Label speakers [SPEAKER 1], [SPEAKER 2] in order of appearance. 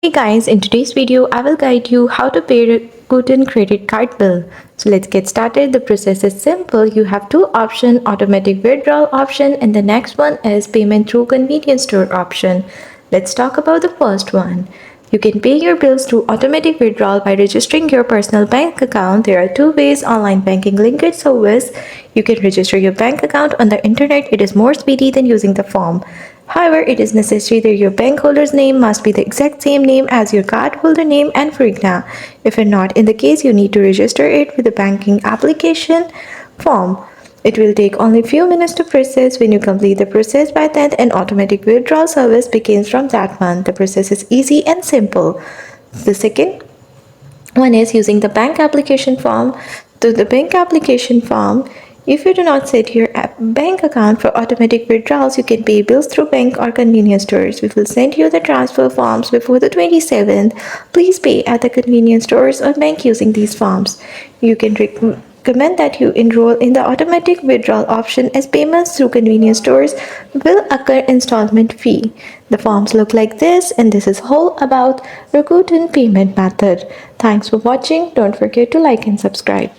[SPEAKER 1] Hey guys, in today's video, I will guide you how to pay Rakuten credit card bill. So let's get started. The process is simple. You have two options, automatic withdrawal option and the next one is payment through convenience store option. Let's talk about the first one. You can pay your bills through automatic withdrawal by registering your personal bank account. There are two ways: online banking linkage service. You can register your bank account on the internet. It is more speedy than using the form. However, it is necessary that your bank holder's name must be the exact same name as your cardholder name and FRIGNA. If not in the case, you need to register it with the banking application form. It will take only few minutes to process. When you complete the process by that, an automatic withdrawal service begins from that month. The process is easy and simple. The second one is using the bank application form. To the bank application form, if you do not set your bank account for automatic withdrawals, you can pay bills through bank or convenience stores. We will send you the transfer forms before the 27th. Please pay at the convenience stores or bank using these forms. You can recommend that you enroll in the automatic withdrawal option as payments through convenience stores will occur installment fee. The forms look like this, and this is all about Rakuten payment method. Thanks for watching. Don't forget to like and subscribe.